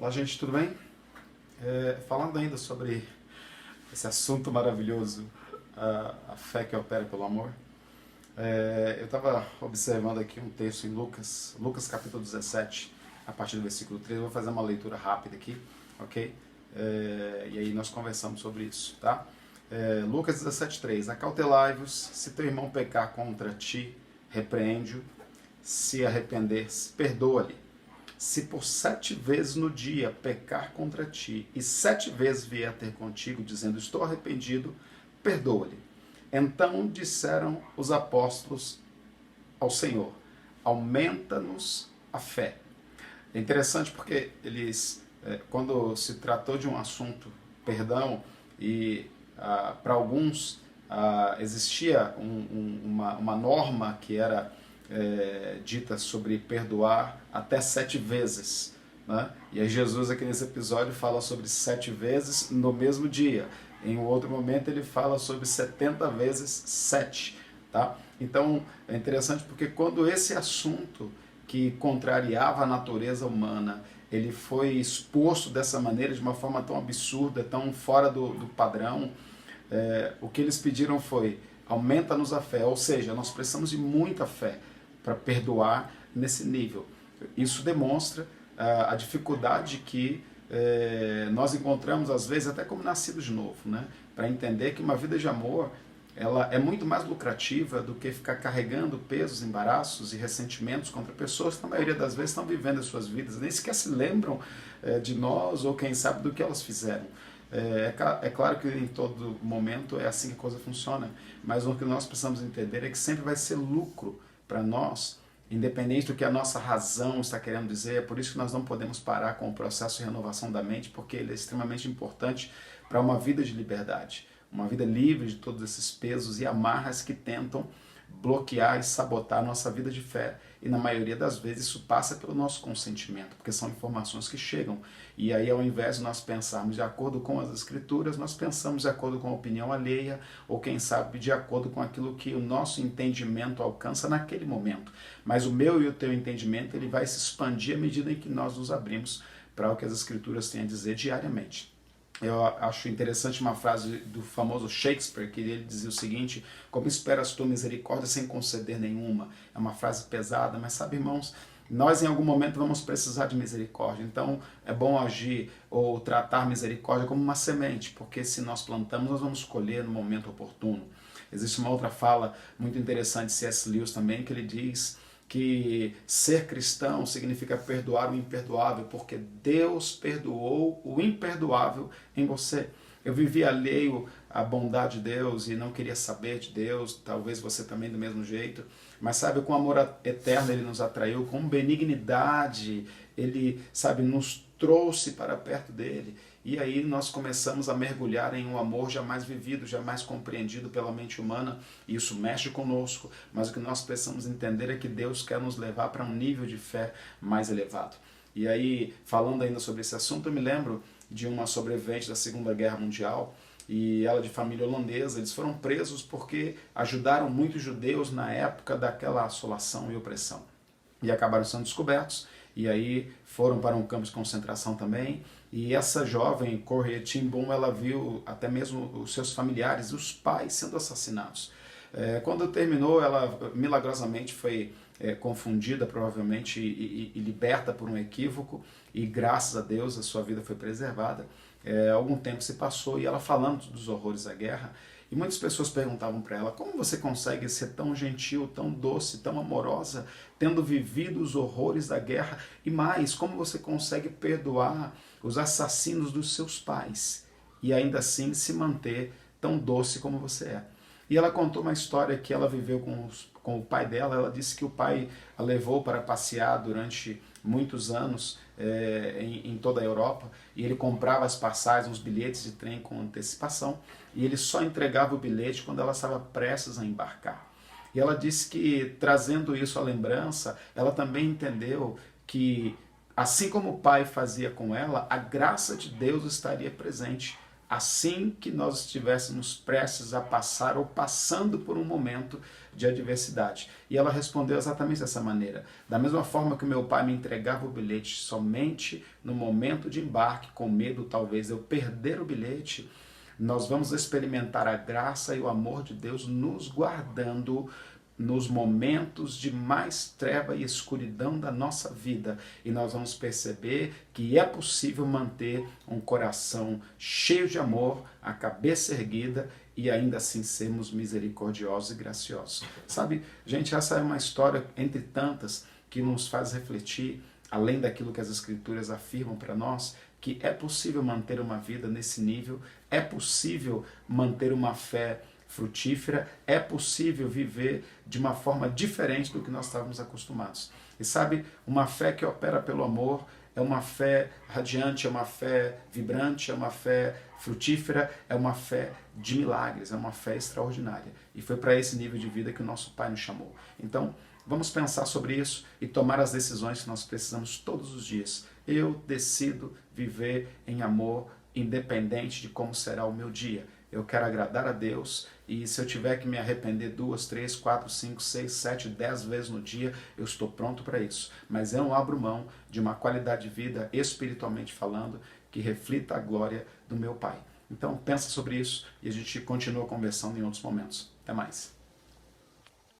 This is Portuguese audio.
Olá, gente, tudo bem? Falando ainda sobre esse assunto maravilhoso, a fé que opera pelo amor, eu estava observando aqui um texto em Lucas capítulo 17, a partir do versículo 3. Eu vou fazer uma leitura rápida aqui, ok? E aí nós conversamos sobre isso, tá? Lucas 17, 3. Acautelai-vos, se teu irmão pecar contra ti, repreende-o, se arrepender, perdoa-lhe. Se por 7 vezes no dia pecar contra ti, e 7 vezes vier ter contigo, dizendo, estou arrependido, perdoa-lhe. Então disseram os apóstolos ao Senhor, aumenta-nos a fé. É interessante porque eles, quando se tratou de um assunto, perdão, e para alguns existia uma norma que era dita sobre perdoar até 7 vezes. Né? E aí Jesus aqui nesse episódio fala sobre 7 vezes no mesmo dia. Em um outro momento ele fala sobre 70 vezes 7. Tá? Então é interessante porque quando esse assunto que contrariava a natureza humana, ele foi exposto dessa maneira, de uma forma tão absurda, tão fora do padrão, o que eles pediram foi, aumenta-nos a fé, ou seja, nós precisamos de muita fé para perdoar nesse nível. Isso demonstra a dificuldade que nós encontramos, às vezes, até como nascidos de novo, né? Para entender que uma vida de amor ela é muito mais lucrativa do que ficar carregando pesos, embaraços e ressentimentos contra pessoas que, na maioria das vezes, estão vivendo as suas vidas, nem sequer se lembram de nós ou, quem sabe, do que elas fizeram. É claro que em todo momento é assim que a coisa funciona, mas o que nós precisamos entender é que sempre vai ser lucro para nós, independente do que a nossa razão está querendo dizer. É por isso que nós não podemos parar com o processo de renovação da mente, porque ele é extremamente importante para uma vida de liberdade, uma vida livre de todos esses pesos e amarras que tentam bloquear e sabotar a nossa vida de fé. E na maioria das vezes isso passa pelo nosso consentimento, porque são informações que chegam. E aí, ao invés de nós pensarmos de acordo com as escrituras, nós pensamos de acordo com a opinião alheia, ou quem sabe de acordo com aquilo que o nosso entendimento alcança naquele momento. Mas o meu e o teu entendimento, ele vai se expandir à medida em que nós nos abrimos para o que as escrituras têm a dizer diariamente. Eu acho interessante uma frase do famoso Shakespeare, que ele dizia o seguinte: como esperas tua misericórdia sem conceder nenhuma? É uma frase pesada, mas sabe, irmãos, nós em algum momento vamos precisar de misericórdia. Então é bom agir ou tratar misericórdia como uma semente, porque se nós plantamos, nós vamos colher no momento oportuno. Existe uma outra fala muito interessante de C.S. Lewis também, que ele diz que ser cristão significa perdoar o imperdoável, porque Deus perdoou o imperdoável em você. Eu vivia alheio à bondade de Deus e não queria saber de Deus, talvez você também do mesmo jeito, mas sabe, com amor eterno ele nos atraiu, com benignidade ele, sabe, nos trouxe para perto dele. E aí nós começamos a mergulhar em um amor jamais vivido, jamais compreendido pela mente humana, e isso mexe conosco, mas o que nós precisamos entender é que Deus quer nos levar para um nível de fé mais elevado. E aí, falando ainda sobre esse assunto, eu me lembro de uma sobrevivente da Segunda Guerra Mundial, e ela de família holandesa. Eles foram presos porque ajudaram muitos judeus na época daquela assolação e opressão. E acabaram sendo descobertos, e aí foram para um campo de concentração também. E essa jovem, Corrie ten Boom, ela viu até mesmo os seus familiares, os pais sendo assassinados. Quando terminou, ela milagrosamente foi confundida, provavelmente, e liberta por um equívoco, e graças a Deus a sua vida foi preservada. Algum tempo se passou e ela falando dos horrores da guerra, e muitas pessoas perguntavam para ela, como você consegue ser tão gentil, tão doce, tão amorosa, tendo vivido os horrores da guerra, e mais, como você consegue perdoar os assassinos dos seus pais e ainda assim se manter tão doce como você é? E ela contou uma história que ela viveu com o pai dela. Ela disse que o pai a levou para passear durante muitos anos em toda a Europa, e ele comprava as passagens, os bilhetes de trem com antecipação, e ele só entregava o bilhete quando ela estava prestes a embarcar. E ela disse que, trazendo isso à lembrança, ela também entendeu que, assim como o pai fazia com ela, a graça de Deus estaria presente assim que nós estivéssemos prestes a passar ou passando por um momento de adversidade. E ela respondeu exatamente dessa maneira. Da mesma forma que o meu pai me entregava o bilhete somente no momento de embarque, com medo talvez eu perder o bilhete, nós vamos experimentar a graça e o amor de Deus nos guardando nos momentos de mais treva e escuridão da nossa vida. E nós vamos perceber que é possível manter um coração cheio de amor, a cabeça erguida e ainda assim sermos misericordiosos e graciosos. Sabe, gente, essa é uma história entre tantas que nos faz refletir, além daquilo que as Escrituras afirmam para nós, que é possível manter uma vida nesse nível, é possível manter uma fé frutífera, é possível viver de uma forma diferente do que nós estávamos acostumados. E sabe, uma fé que opera pelo amor é uma fé radiante, é uma fé vibrante, é uma fé frutífera, é uma fé de milagres, é uma fé extraordinária. E foi para esse nível de vida que o nosso Pai nos chamou. Então, vamos pensar sobre isso e tomar as decisões que nós precisamos todos os dias. Eu decido viver em amor, independente de como será o meu dia. Eu quero agradar a Deus e se eu tiver que me arrepender 2, 3, 4, 5, 6, 7, 10 vezes no dia, eu estou pronto para isso. Mas eu não abro mão de uma qualidade de vida, espiritualmente falando, que reflita a glória do meu Pai. Então pensa sobre isso e a gente continua conversando em outros momentos. Até mais.